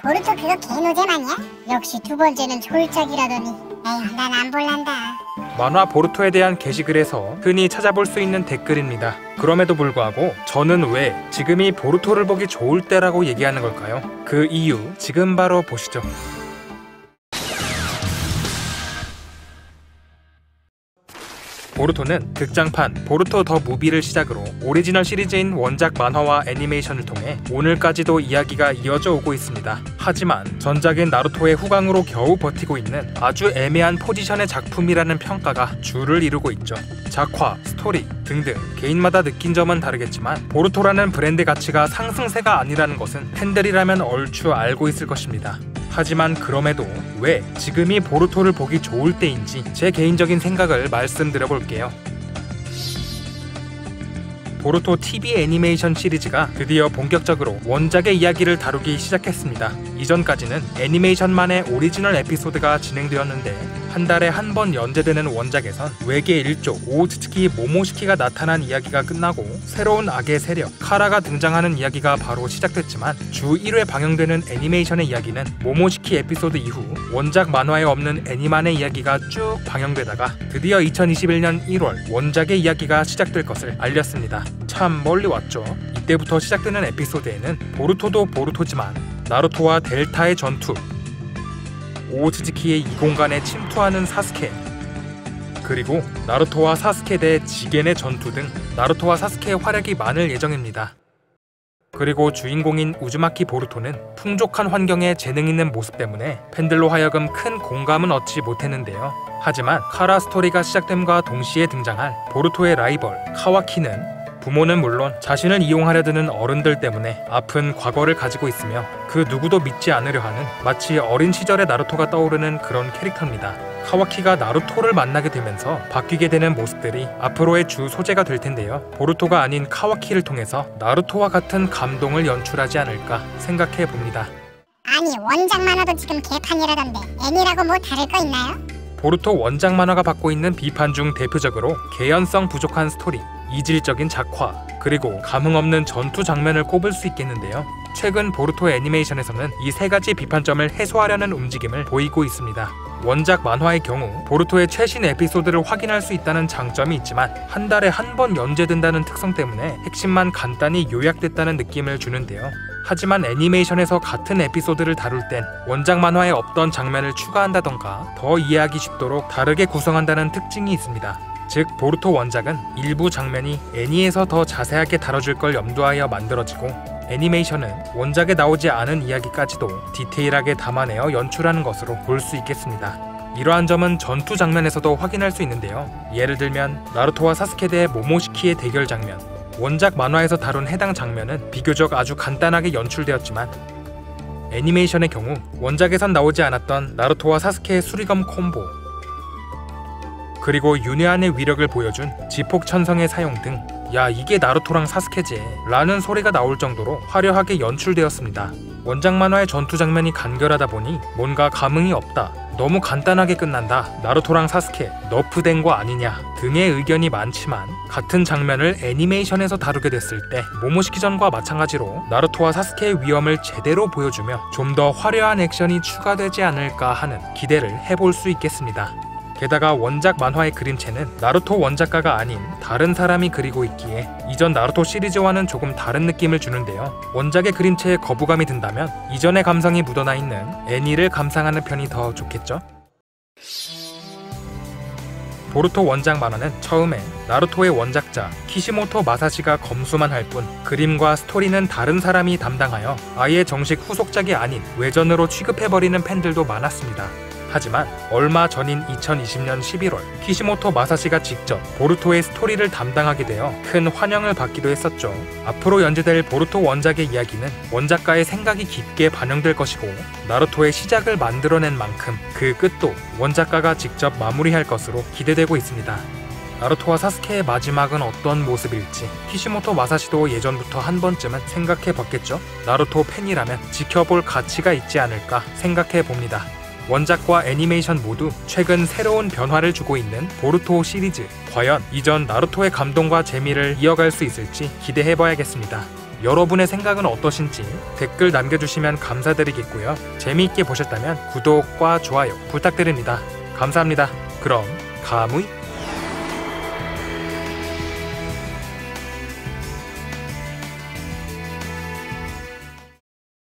보루토 그거 개노잼 아니야? 역시 두 번째는 졸작이라더니. 에휴, 난 안 볼란다. 만화 보루토에 대한 게시글에서 흔히 찾아볼 수 있는 댓글입니다. 그럼에도 불구하고 저는 왜 지금이 보루토를 보기 좋을 때라고 얘기하는 걸까요? 그 이유 지금 바로 보시죠. 보루토는 극장판 보루토 더 무비를 시작으로 오리지널 시리즈인 원작 만화와 애니메이션을 통해 오늘까지도 이야기가 이어져 오고 있습니다. 하지만 전작인 나루토의 후광으로 겨우 버티고 있는 아주 애매한 포지션의 작품이라는 평가가 주를 이루고 있죠. 작화, 스토리 등등 개인마다 느낀 점은 다르겠지만 보루토라는 브랜드 가치가 상승세가 아니라는 것은 팬들이라면 얼추 알고 있을 것입니다. 하지만 그럼에도 왜 지금이 보루토를 보기 좋을 때인지 제 개인적인 생각을 말씀드려 볼게요. 보루토 TV 애니메이션 시리즈가 드디어 본격적으로 원작의 이야기를 다루기 시작했습니다. 이전까지는 애니메이션만의 오리지널 에피소드가 진행되었는데 한 달에 한 번 연재되는 원작에선 외계 일족 오우츠츠키 모모시키가 나타난 이야기가 끝나고 새로운 악의 세력 카라가 등장하는 이야기가 바로 시작됐지만 주 1회 방영되는 애니메이션의 이야기는 모모시키 에피소드 이후 원작 만화에 없는 애니만의 이야기가 쭉 방영되다가 드디어 2021년 1월 원작의 이야기가 시작될 것을 알렸습니다. 참 멀리 왔죠. 이때부터 시작되는 에피소드에는 보루토도 보루토지만 나루토와 델타의 전투, 오우츠츠키의 이 공간에 침투하는 사스케, 그리고 나루토와 사스케 대 지겐의 전투 등 나루토와 사스케의 활약이 많을 예정입니다. 그리고 주인공인 우즈마키 보루토는 풍족한 환경에 재능 있는 모습 때문에 팬들로 하여금 큰 공감은 얻지 못했는데요. 하지만 카라 스토리가 시작됨과 동시에 등장할 보루토의 라이벌 카와키는 부모는 물론 자신을 이용하려 드는 어른들 때문에 아픈 과거를 가지고 있으며 그 누구도 믿지 않으려 하는 마치 어린 시절의 나루토가 떠오르는 그런 캐릭터입니다. 카와키가 나루토를 만나게 되면서 바뀌게 되는 모습들이 앞으로의 주 소재가 될 텐데요. 보루토가 아닌 카와키를 통해서 나루토와 같은 감동을 연출하지 않을까 생각해 봅니다. 아니, 원작 만화도 지금 개판이라던데 애니라고 뭐 다를 거 있나요? 보루토 원작 만화가 받고 있는 비판 중 대표적으로 개연성 부족한 스토리, 이질적인 작화, 그리고 감흥 없는 전투 장면을 꼽을 수 있겠는데요. 최근 보루토 애니메이션에서는 이 세 가지 비판점을 해소하려는 움직임을 보이고 있습니다. 원작 만화의 경우 보루토의 최신 에피소드를 확인할 수 있다는 장점이 있지만 한 달에 한 번 연재된다는 특성 때문에 핵심만 간단히 요약됐다는 느낌을 주는데요. 하지만 애니메이션에서 같은 에피소드를 다룰 땐 원작 만화에 없던 장면을 추가한다던가 더 이해하기 쉽도록 다르게 구성한다는 특징이 있습니다. 즉 보루토 원작은 일부 장면이 애니에서 더 자세하게 다뤄줄 걸 염두하여 만들어지고 애니메이션은 원작에 나오지 않은 이야기까지도 디테일하게 담아내어 연출하는 것으로 볼 수 있겠습니다. 이러한 점은 전투 장면에서도 확인할 수 있는데요. 예를 들면 나루토와 사스케 대 모모시키의 대결 장면, 원작 만화에서 다룬 해당 장면은 비교적 아주 간단하게 연출되었지만 애니메이션의 경우 원작에선 나오지 않았던 나루토와 사스케의 수리검 콤보, 그리고 윤회한의 위력을 보여준 지폭천성의 사용 등 야 이게 나루토랑 사스케지 라는 소리가 나올 정도로 화려하게 연출되었습니다. 원작 만화의 전투 장면이 간결하다 보니 뭔가 감흥이 없다, 너무 간단하게 끝난다, 나루토랑 사스케 너프된 거 아니냐 등의 의견이 많지만 같은 장면을 애니메이션에서 다루게 됐을 때 모모시키전과 마찬가지로 나루토와 사스케의 위험을 제대로 보여주며 좀 더 화려한 액션이 추가되지 않을까 하는 기대를 해볼 수 있겠습니다. 게다가 원작 만화의 그림체는 나루토 원작가가 아닌 다른 사람이 그리고 있기에 이전 나루토 시리즈와는 조금 다른 느낌을 주는데요. 원작의 그림체에 거부감이 든다면 이전의 감성이 묻어나 있는 애니를 감상하는 편이 더 좋겠죠? 보루토 원작 만화는 처음에 나루토의 원작자 키시모토 마사시가 검수만 할 뿐 그림과 스토리는 다른 사람이 담당하여 아예 정식 후속작이 아닌 외전으로 취급해버리는 팬들도 많았습니다. 하지만 얼마 전인 2020년 11월 키시모토 마사시가 직접 보루토의 스토리를 담당하게 되어 큰 환영을 받기도 했었죠. 앞으로 연재될 보루토 원작의 이야기는 원작가의 생각이 깊게 반영될 것이고 나루토의 시작을 만들어낸 만큼 그 끝도 원작가가 직접 마무리할 것으로 기대되고 있습니다. 나루토와 사스케의 마지막은 어떤 모습일지 키시모토 마사시도 예전부터 한 번쯤은 생각해 봤겠죠? 나루토 팬이라면 지켜볼 가치가 있지 않을까 생각해 봅니다. 원작과 애니메이션 모두 최근 새로운 변화를 주고 있는 보루토 시리즈, 과연 이전 나루토의 감동과 재미를 이어갈 수 있을지 기대해봐야겠습니다. 여러분의 생각은 어떠신지 댓글 남겨주시면 감사드리겠고요. 재미있게 보셨다면 구독과 좋아요 부탁드립니다. 감사합니다. 그럼 가무이